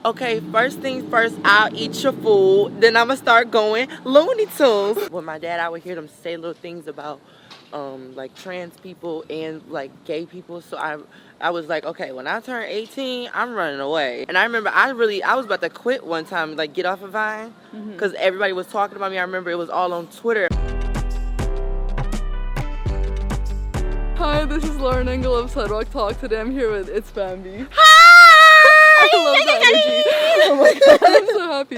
Okay, first things first, I'll eat your food. Then I'm going to start going Looney Tunes. With my dad, I would hear them say little things about like trans people and like gay people. So I was like, okay, when I turn 18, I'm running away. And I remember I was about to quit one time, like get off of Vine, because everybody was talking about me. I remember it was all on Twitter. Hi, this is Lauren Engel of Sidewalk Talk. Today I'm here with ITSBAMBII. Hi! I love that energy. Oh my god, I'm so happy.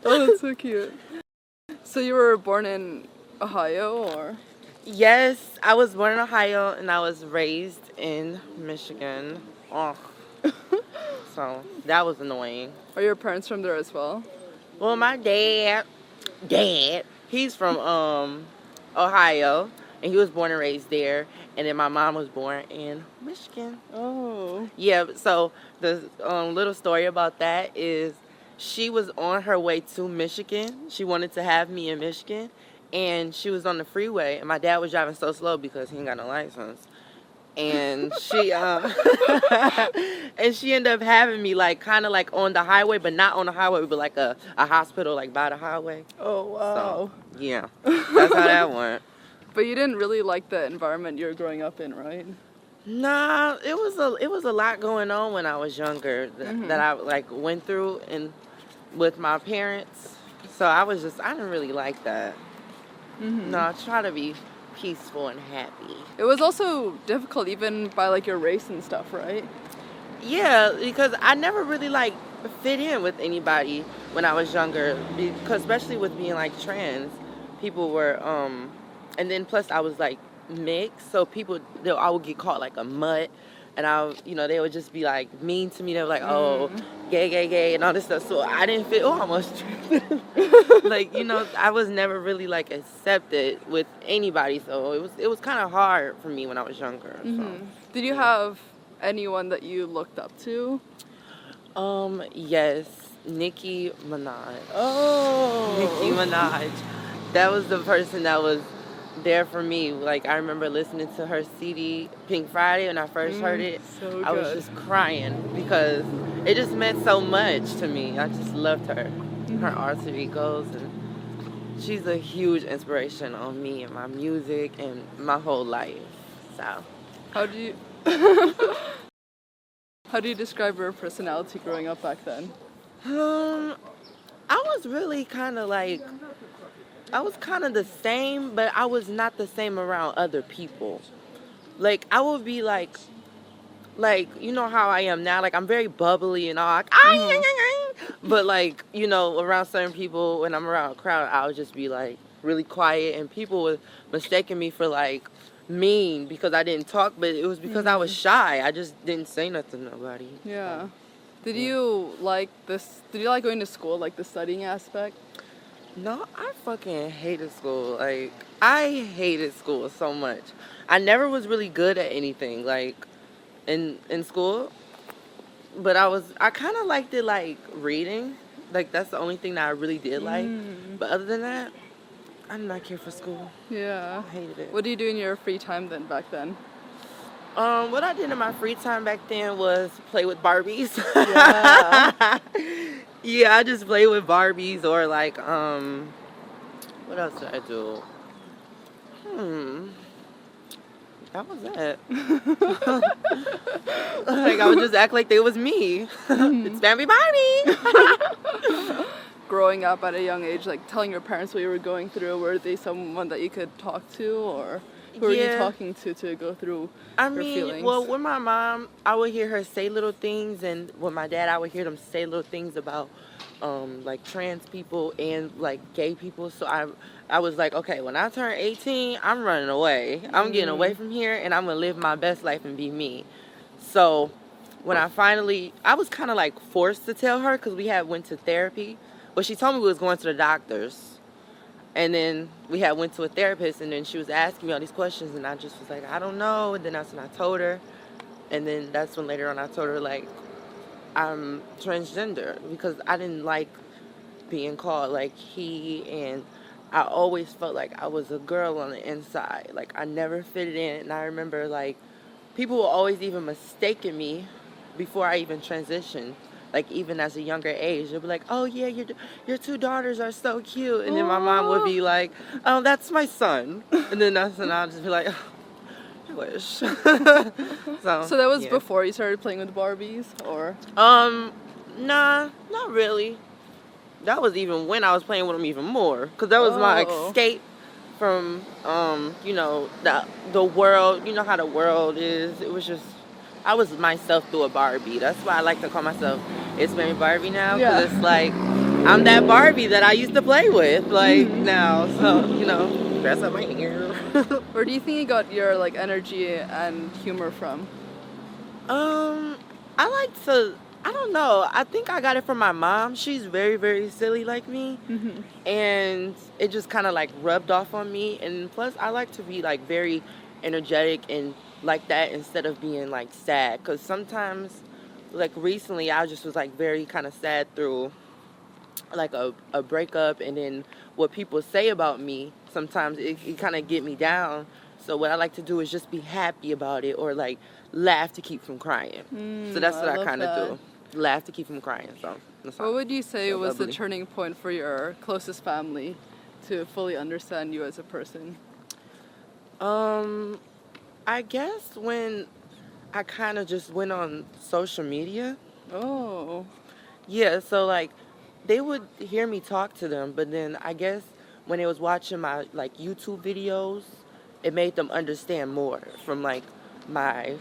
Oh, that's so cute. So you were born in Ohio, or? Yes, I was born in Ohio and I was raised in Michigan. Oh. So that was annoying. Are your parents from there as well? Well, my dad, he's from Ohio, and he was born and raised there. And then my mom was born in Michigan. Oh. Yeah, so the little story about that is she was on her way to Michigan. She wanted to have me in Michigan, and she was on the freeway, and my dad was driving so slow because he ain't got no license. And she and she ended up having me like kind of like on the highway, but not on the highway, but like a hospital like by the highway. Oh, wow. So, yeah, that's how that went. But you didn't really like the environment you were growing up in, right? Nah, it was a lot going on when I was younger that I like went through and with my parents. So I didn't really like that. No, I try to be peaceful and happy. It was also difficult even by like your race and stuff, right? Yeah, because I never really like fit in with anybody when I was younger, because especially with being like trans, people were and then plus I was like mixed, so I would get called like a mutt, and they would just be like mean to me. They were like, oh, gay, and all this stuff. So I didn't fit. Oh, I almost like I was never really like accepted with anybody. So it was kind of hard for me when I was younger. So. Did you have anyone that you looked up to? Yes, Nicki Minaj. Oh, Nicki Minaj. That was the person that was there for me. Like, I remember listening to her CD Pink Friday when I first heard it. So I was just crying because it just meant so much to me. I just loved her, her alter egos, and she's a huge inspiration on me and my music and my whole life. So, how do you describe your personality growing up back then? I was really kind of like, I was kind of the same, but I was not the same around other people. Like, I would be like, you know how I am now? Like, I'm very bubbly and all. Like, but like, around certain people, when I'm around a crowd, I would just be like really quiet, and people were mistaking me for like mean because I didn't talk, but it was because I was shy. I just didn't say nothing to nobody. Yeah. Did you like this? Did you like going to school, like the studying aspect? No, I fucking hated school. Like, I hated school so much. I never was really good at anything, like, in school. But I kind of liked it, like, reading. Like, that's the only thing that I really did like. But other than that, I did not care for school. Yeah. I hated it. What do you do in your free time then, back then? What I did in my free time back then was play with Barbies. Yeah. Yeah, I just play with Barbies, or like, what else did I do? That was it. Like, I would just act like they was me. ITSBAMBII Barbie! Growing up at a young age, like telling your parents what you were going through, were they someone that you could talk to, or who were you talking to go through your feelings? Well, with my mom, I would hear her say little things, and with my dad, I would hear them say little things about like trans people and like gay people. So I was like, okay, when I turn 18, I'm running away. I'm getting away from here, and I'm gonna live my best life and be me. So when I was kind of like forced to tell her, because we had went to therapy. Well, she told me we was going to the doctors, and then we had went to a therapist, and then she was asking me all these questions, and I just was like, I don't know. And then that's when I told her, and then that's when later on I told her, like, I'm transgender, because I didn't like being called like he, and I always felt like I was a girl on the inside. Like, I never fitted in, and I remember like people were always even mistaking me before I even transitioned like even as a younger age, they'll be like, "Oh yeah, your two daughters are so cute," and then my mom would be like, "Oh, that's my son," and then I'll just be like, oh, "I wish." So that was yeah. before you started playing with Barbies, or? Nah, not really. That was even when I was playing with them even more, because that was my escape from the world. You know how the world is. It was just, I was myself through a Barbie. That's why I like to call myself ITSBAMBII Barbie now, because it's like I'm that Barbie that I used to play with now. So dress up my hair. Where do you think you got your like energy and humor from? I like to, I don't know. I think I got it from my mom. She's very, very silly like me. And it just kind of like rubbed off on me. And plus, I like to be like very energetic and like that instead of being like sad. Because sometimes, like recently, I just was like very kind of sad through like a breakup. And then what people say about me, sometimes it kind of get me down. So what I like to do is just be happy about it, or like laugh to keep from crying. So that's what I kind of do. Laugh to keep from crying. So what would you say was the turning point for your closest family to fully understand you as a person? I guess when I kind of just went on social media. Oh. Yeah, so like they would hear me talk to them, but then I guess when they was watching my like YouTube videos, it made them understand more from like my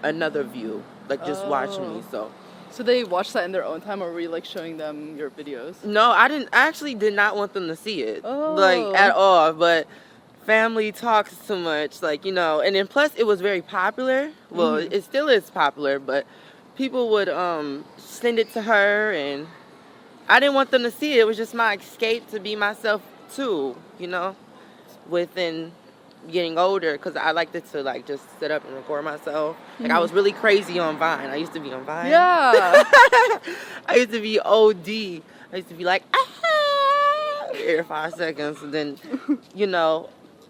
another view, like just watching me. So they watched that in their own time, or were you like showing them your videos? No, I didn't. I actually did not want them to see it, like at all. But family talks too much, like and then plus it was very popular. Well, it still is popular, but people would send it to her, and I didn't want them to see it. It was just my escape to be myself too, within getting older, because I liked it to like just sit up and record myself. Like I was really crazy on Vine. I used to be on Vine. Yeah. I used to be OD. I used to be like, every 5 seconds. And then,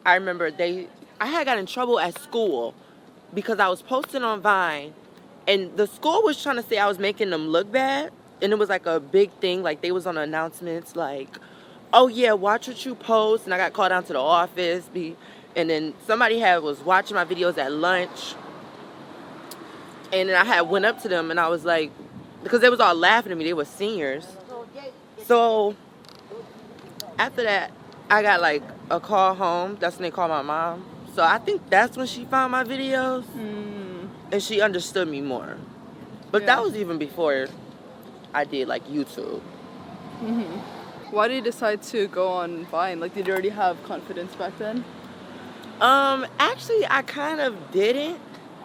I remember I had got in trouble at school because I was posting on Vine, and the school was trying to say I was making them look bad. And it was like a big thing. Like they was on announcements like, "Oh yeah, watch what you post." And I got called down to the office. And then somebody was watching my videos at lunch. And then I had went up to them and I was like, because they was all laughing at me. They were seniors. So after that, I got like a call home. That's when they called my mom. So I think that's when she found my videos. And she understood me more. But that was even before I did like YouTube. Why did you decide to go on Vine? Like, did you already have confidence back then? Actually, I kind of didn't,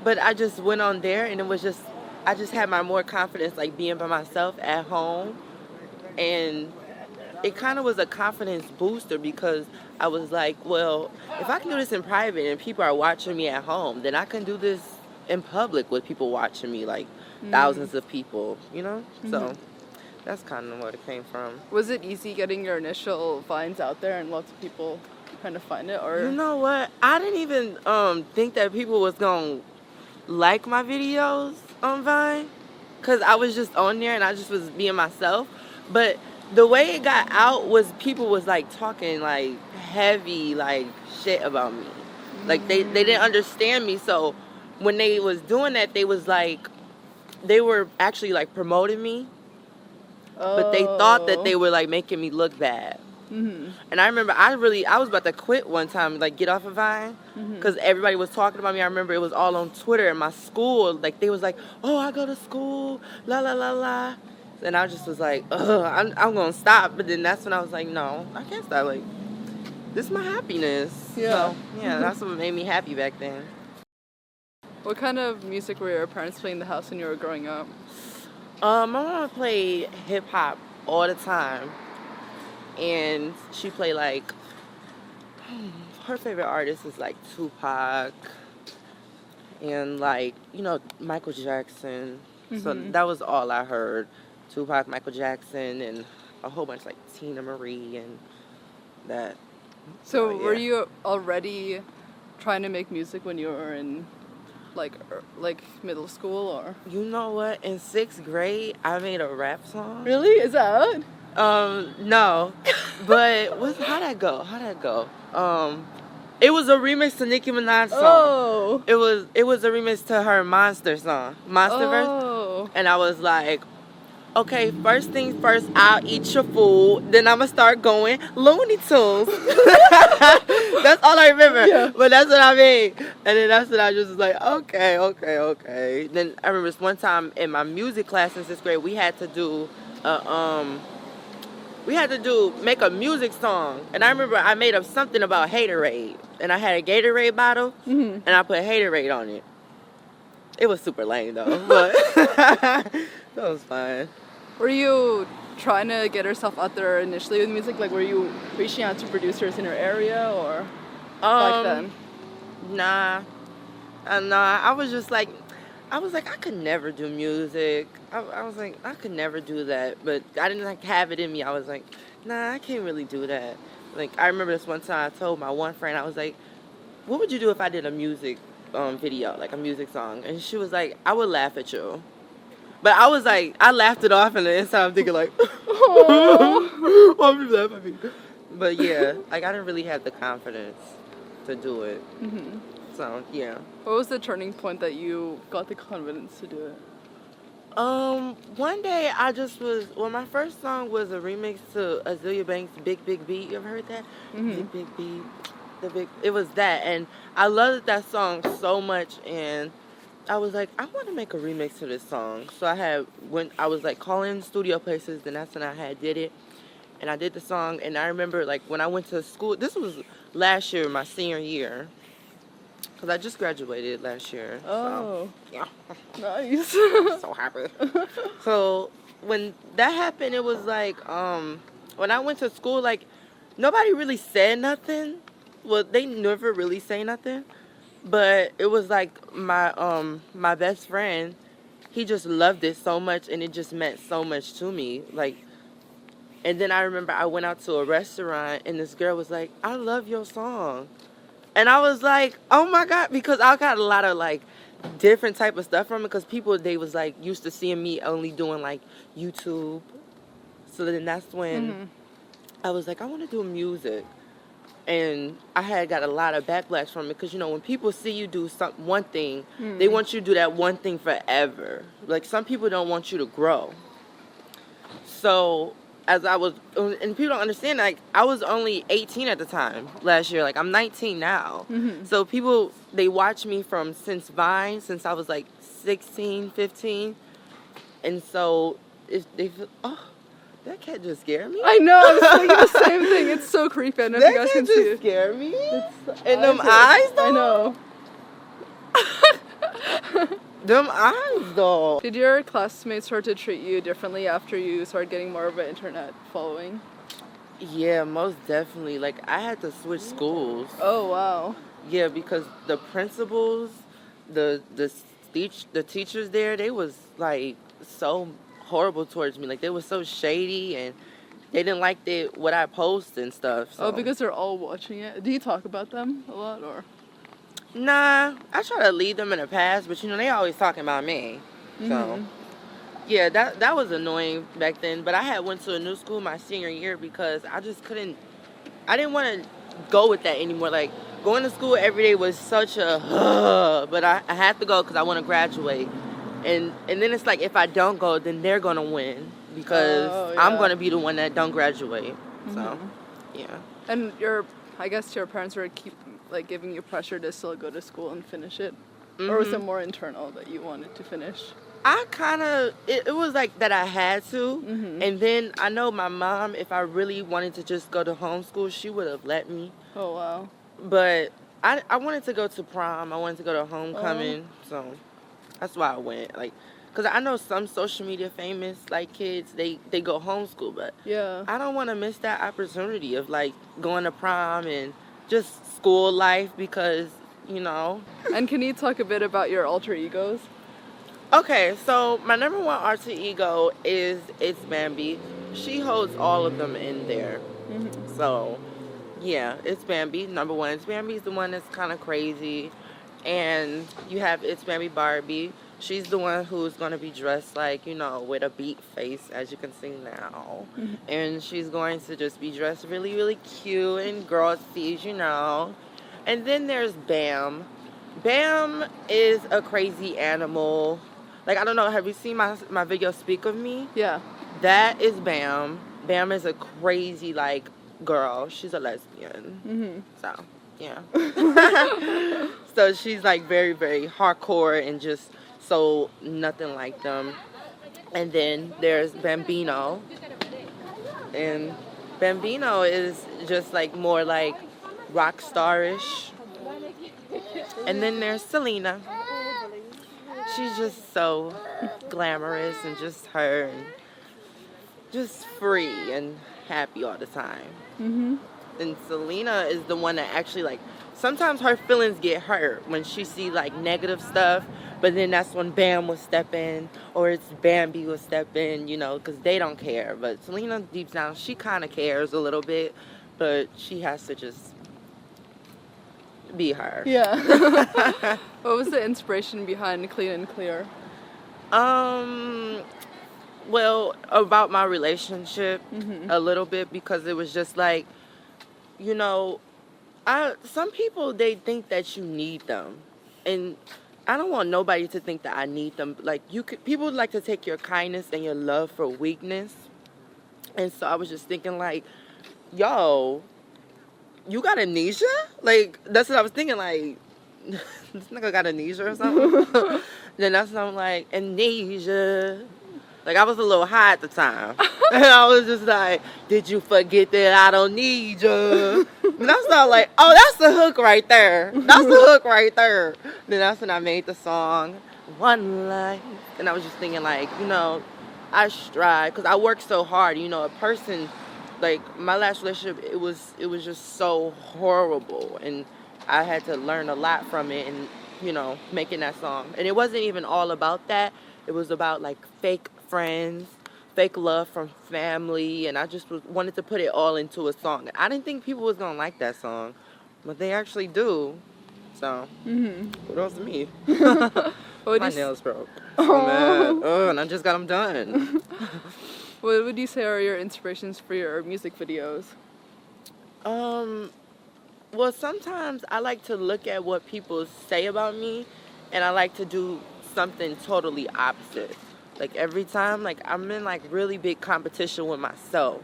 but I just went on there, and it was just, I just had my more confidence, like being by myself at home, and it kind of was a confidence booster because I was like, well, if I can do this in private and people are watching me at home, then I can do this in public with people watching me, like thousands of people, So that's kind of where it came from. Was it easy getting your initial Vines out there and lots of people kind of find it, or? You know what? I didn't even think that people was gonna like my videos on Vine, cause I was just on there and I just was being myself. But the way it got out was people was like talking like heavy like shit about me. Like they didn't understand me. So when they was doing that, they was like, they were actually like promoting me, but they thought that they were like making me look bad. And I remember I was about to quit one time, like get off of Vine, because everybody was talking about me. I remember it was all on Twitter, and my school, like they was like, "Oh, I go to school, la la la la," and I just was like, "Ugh, I'm gonna stop." But then that's when I was like, "No, I can't stop. Like, this is my happiness." Yeah. So yeah, that's what made me happy back then. What kind of music were your parents playing in the house when you were growing up? My mom played hip hop all the time. And she played like, her favorite artist is like Tupac and like, Michael Jackson. So that was all I heard. Tupac, Michael Jackson, and a whole bunch like Tina Marie and that. So were you already trying to make music when you were in like middle school or? You know what? In 6th grade, I made a rap song. Really? Is that out? No, but how'd that go? It was a remix to Nicki Minaj's song. Oh. It was a remix to her Monster song, Monsterverse. Oh. And I was like, okay, first things first, I'll eat your food. Then I'ma start going Looney Tunes. That's all I remember. Yeah. But that's what I made. And then that's what I just was like, okay. Then I remember this one time in my music class in 6th grade, we had to do make a music song. And I remember I made up something about haterade. And I had a Gatorade bottle, and I put haterade on it. It was super lame though, but that was fine. Were you trying to get yourself out there initially with music? Like, were you reaching out to producers in your area or back then? Nah. I was just like, I could never do music. I was like, I could never do that. But I didn't like have it in me. I was like, nah, I can't really do that. Like, I remember this one time I told my one friend, I was like, what would you do if I did a music video, like a music song? And she was like, I would laugh at you. But I was like, I laughed it off, and the inside I'm thinking like, why would you laugh at me? But yeah, like I didn't really have the confidence to do it. Mm-hmm. So yeah. What was the turning point that you got the confidence to do it? One day my first song was a remix to Azealia Banks' Big Big Beat. You ever heard that? Mm-hmm. Big Big Beat. It was that, and I loved that song so much, and I was like, I want to make a remix to this song. So I was like calling studio places, and that's when I did it, and I did the song. And I remember like when I went to school, this was last year, my senior year, because I just graduated last year. Oh, so, yeah. Nice. So happy. So when that happened, it was like when I went to school, like nobody really said nothing. Well, they never really say nothing, but it was like my best friend, he just loved it so much, and it just meant so much to me. Like, and then I remember I went out to a restaurant, and this girl was like, I love your song. And I was like, oh my God, because I got a lot of like different type of stuff from it, because people, they was like used to seeing me only doing like YouTube. So then that's when I was like, I want to do music. And I had got a lot of backlash from it, because you know when people see you do one thing, they want you to do that one thing forever. Like some people don't want you to grow. So as I was, and people don't understand, like I was only 18 at the time last year. Like I'm 19 now. So people, they watch me since Vine, since I was like 16, 15. And so if they feel, oh, that cat just scared me. I know, I was thinking the same thing. It's so creepy. I know if you guys can see just it. scared me. And them eyes though. I know. Them eyes though. Did your classmates start to treat you differently after you started getting more of an internet following? Yeah, most definitely. Like I had to switch schools. Oh wow. Yeah, because the principals, the teachers there, they was like so horrible towards me. Like they were so shady, and they didn't like what I post and stuff. So. Oh, because they're all watching it. Do you talk about them a lot, or? Nah, I try to leave them in the past, but you know they always talking about me. So yeah, that was annoying back then. But I had went to a new school my senior year because I just couldn't. I didn't want to go with that anymore. Like going to school every day was such a. But I had to go because I want to graduate. And then it's like if I don't go, then they're gonna win because I'm gonna be the one that don't graduate. So, yeah. And I guess your parents were giving you pressure to still go to school and finish it, or was it more internal that you wanted to finish? I kind of it was like that I had to, and then I know my mom, if I really wanted to just go to homeschool, she would have let me. Oh wow. But I wanted to go to prom. I wanted to go to homecoming, so. That's why I went, like, because I know some social media famous, like, kids, they go homeschool, but yeah, I don't want to miss that opportunity of, like, going to prom and just school life because, you know. And can you talk a bit about your alter egos? Okay, so my number one alter ego is ITSBAMBII. She holds all of them in there. So, yeah, ITSBAMBII, number one. ITSBAMBII is the one that's kind of crazy. And you have ITSBAMBII Barbie. She's the one who's going to be dressed like, with a beat face, as you can see now. And she's going to just be dressed really, really cute and girlsy. And then there's Bam. Bam is a crazy animal. Like, I don't know, have you seen my video Speak of Me? Yeah. That is Bam. Bam is a crazy, like, girl. She's a lesbian. So, yeah. So she's, like, very, very hardcore and just so nothing like them. And then there's Bambino. And Bambino is just, like, more, like, rock star-ish. And then there's Selena. She's just so glamorous and just her and just free and happy all the time. And Selena is the one that actually, like, sometimes her feelings get hurt when she see, like, negative stuff, but then that's when Bam will step in, or it's Bambi will step in, because they don't care. But Selena, deep down, she kind of cares a little bit, but she has to just be her. Yeah. What was the inspiration behind Clean and Clear? Well, about my relationship a little bit, because it was just like, some people, they think that you need them, and I don't want nobody to think that I need them. Like, people like to take your kindness and your love for weakness, and so I was just thinking, like, yo, you got amnesia? Like, that's what I was thinking, like, this nigga got amnesia or something? Then that's when I'm like, amnesia. Like, I was a little high at the time. And I was just like, did you forget that I don't need you? And that's not like, oh, that's the hook right there. That's the hook right there. Then that's when I made the song, One Life. And I was just thinking, like, I strive, because I work so hard. A person, like, my last relationship, it was just so horrible. And I had to learn a lot from it and, making that song. And it wasn't even all about that. It was about, like, fake friends, fake love from family, and I just wanted to put it all into a song. I didn't think people was gonna like that song, but they actually do. So, what else to me? My nails broke. So mad. Oh, and I just got them done. What would you say are your inspirations for your music videos? Well, sometimes I like to look at what people say about me, and I like to do something totally opposite. Like, every time, like, I'm in, like, really big competition with myself.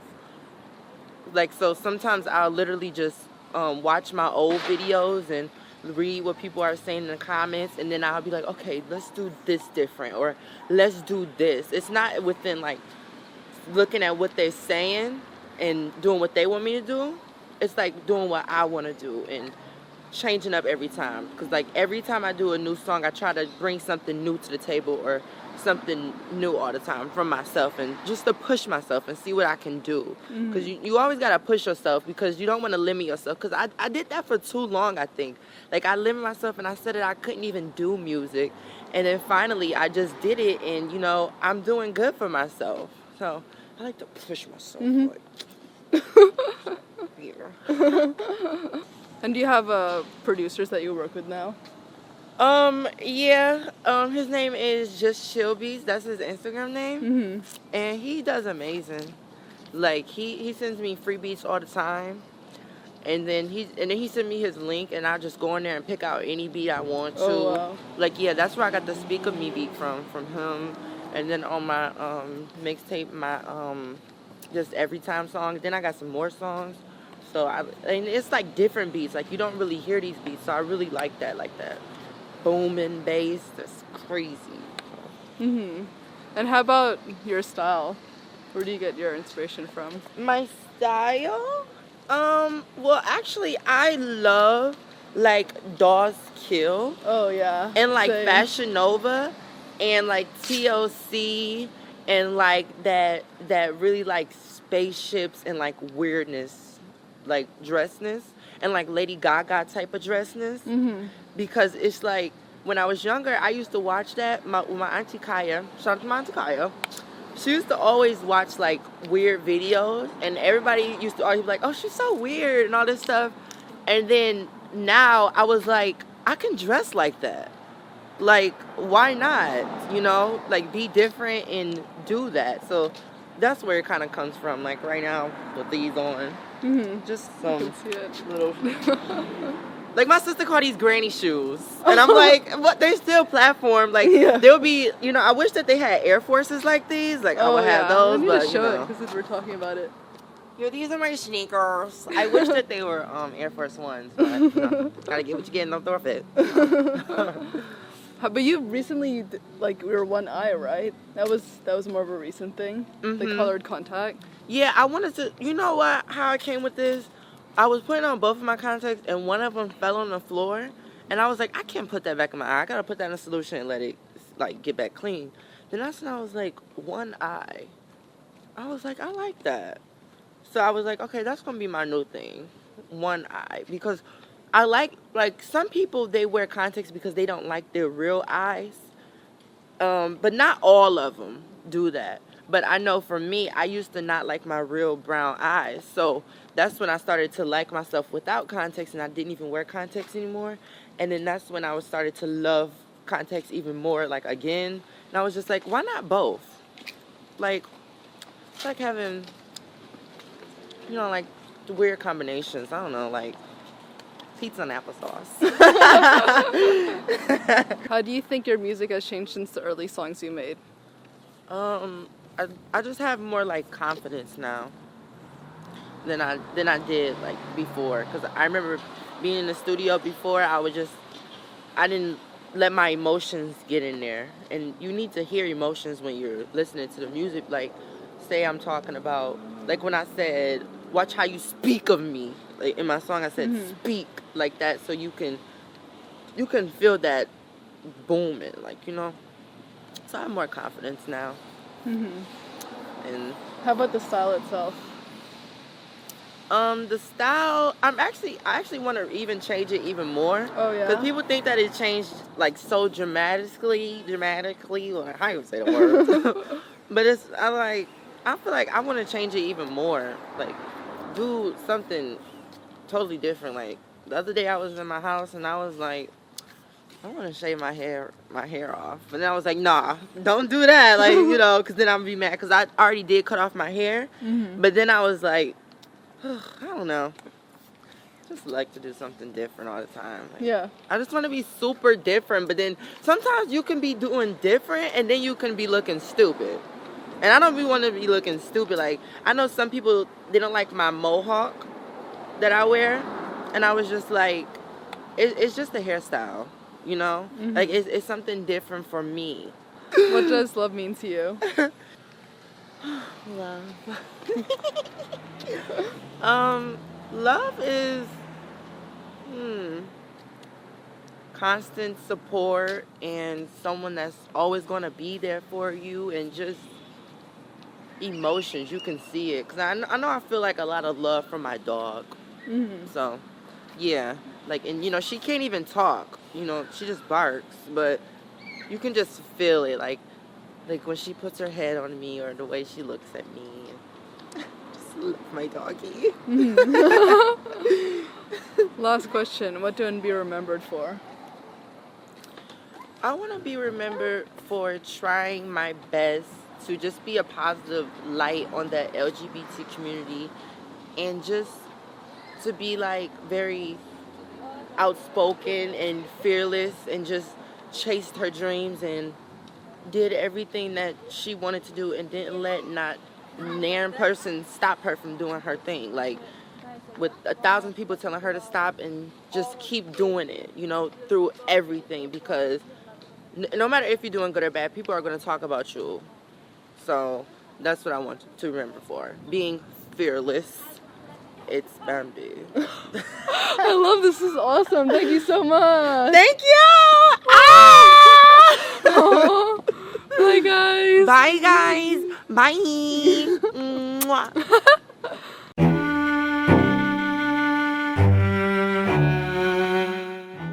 Like, so sometimes I'll literally just watch my old videos and read what people are saying in the comments, and then I'll be like, okay, let's do this different, or let's do this. It's not within, like, looking at what they're saying and doing what they want me to do. It's like doing what I want to do and changing up every time. Because, like, every time I do a new song, I try to bring something new to the table, or something new all the time from myself, and just to push myself and see what I can do. Because you always got to push yourself, because you don't want to limit yourself. Because I did that for too long, I think. Like, I limited myself, and I said that I couldn't even do music. And then finally, I just did it, and, I'm doing good for myself. So I like to push myself. Like, yeah. And do you have producers that you work with now? Yeah. His name is Just Chillbeats. That's his Instagram name. And he does amazing. Like, he sends me free beats all the time. And then he sent me his link, and I just go in there and pick out any beat I want to. Oh, wow. Like, yeah, that's where I got the Speak of Me beat from him. And then on my mixtape, my just Every Time song. Then I got some more songs. So and it's like different beats. Like, you don't really hear these beats, so I really like that. Booming bass, that's crazy. And how about your style? Where do you get your inspiration from? My style? Well, actually, I love, like, Dawes Kill. Oh, yeah. And, like, Same. Fashion Nova. And, like, TLC. And, like, that really, like, spaceships and, like, weirdness. Like, dressness. And, like, Lady Gaga type of dressness. Because it's like, when I was younger, I used to watch that with my Auntie Kaya. Shout out to my Auntie Kaya. She used to always watch, like, weird videos. And everybody used to always be like, oh, she's so weird and all this stuff. And then now I was like, I can dress like that. Like, why not? You know, like, be different and do that. So that's where it kind of comes from. Like, right now with these on, just I some can see it. little. Like, my sister called these granny shoes. And I'm like, what? They're still platform. Like, they'll be, you know, I wish that they had Air Forces like these. Like, I would have those. We need But, to you show know. it because we're talking about it. Yo, these are my sneakers. I wish that they were Air Force Ones. But, you know, gotta get what you get and don't throw a fit. But you recently, like, we were one eye, right? That was more of a recent thing, the colored contact. Yeah, I wanted to, you know what, how I came with this? I was putting on both of my contacts, and one of them fell on the floor, and I was like, I can't put that back in my eye. I gotta put that in a solution and let it, like, get back clean. Then that's when I was like, one eye. I was like, I like that. So I was like, okay, that's gonna be my new thing, one eye, because I like some people, they wear contacts because they don't like their real eyes, but not all of them do that. But I know for me, I used to not like my real brown eyes, so that's when I started to like myself without contacts, and I didn't even wear contacts anymore. And then that's when I started to love contacts even more, like, again. And I was just like, why not both? Like, it's like having, you know, like, weird combinations. I don't know, like pizza and applesauce. How do you think your music has changed since the early songs you made? I just have more, like, confidence now than I did, like, before. Because I remember being in the studio before, I didn't let my emotions get in there. And you need to hear emotions when you're listening to the music. Like, say I'm talking about, like, when I said, watch how you speak of me. Like, in my song, I said speak like that, so you can feel that booming, like, you know. So I have more confidence now. And how about the style itself? the style, I actually want to even change it even more. Oh yeah. Because people think that it changed, like, so dramatically, or how you say the word. But I feel like I want to change it even more. Like, do something totally different. Like, the other day I was in my house and I was like, I want to shave my hair off. But then I was like, nah, don't do that. Like, you know, because then I'm going to be mad. Because I already did cut off my hair. But then I was like, I don't know. I just like to do something different all the time. Like, yeah. I just want to be super different. But then sometimes you can be doing different and then you can be looking stupid. And I don't want to be looking stupid. Like, I know some people, they don't like my mohawk that I wear. And I was just like, it's just a hairstyle, you know? Like, it's something different for me. What does love mean to you? Love. Love is constant support and someone that's always going to be there for you, and just emotions. You can see it. Because I know I feel like a lot of love from my dog. So, yeah. Like, and, you know, she can't even talk. You know, she just barks. But you can just feel it. Like when she puts her head on me, or the way she looks at me. Just love my doggy. Last question. What do you want to be remembered for? I want to be remembered for trying my best to just be a positive light on the LGBT community, and just to be, like, very outspoken and fearless, and just chased her dreams and did everything that she wanted to do, and didn't let not nan person stop her from doing her thing. Like, with 1,000 people telling her to stop, and just keep doing it, you know, through everything. Because no matter if you're doing good or bad, people are going to talk about you. So that's what I want to remember for. Being fearless. It's Bambi. I love this. This is awesome. Thank you so much. Thank you. Bye, guys. Bye, guys. Bye. Mwah.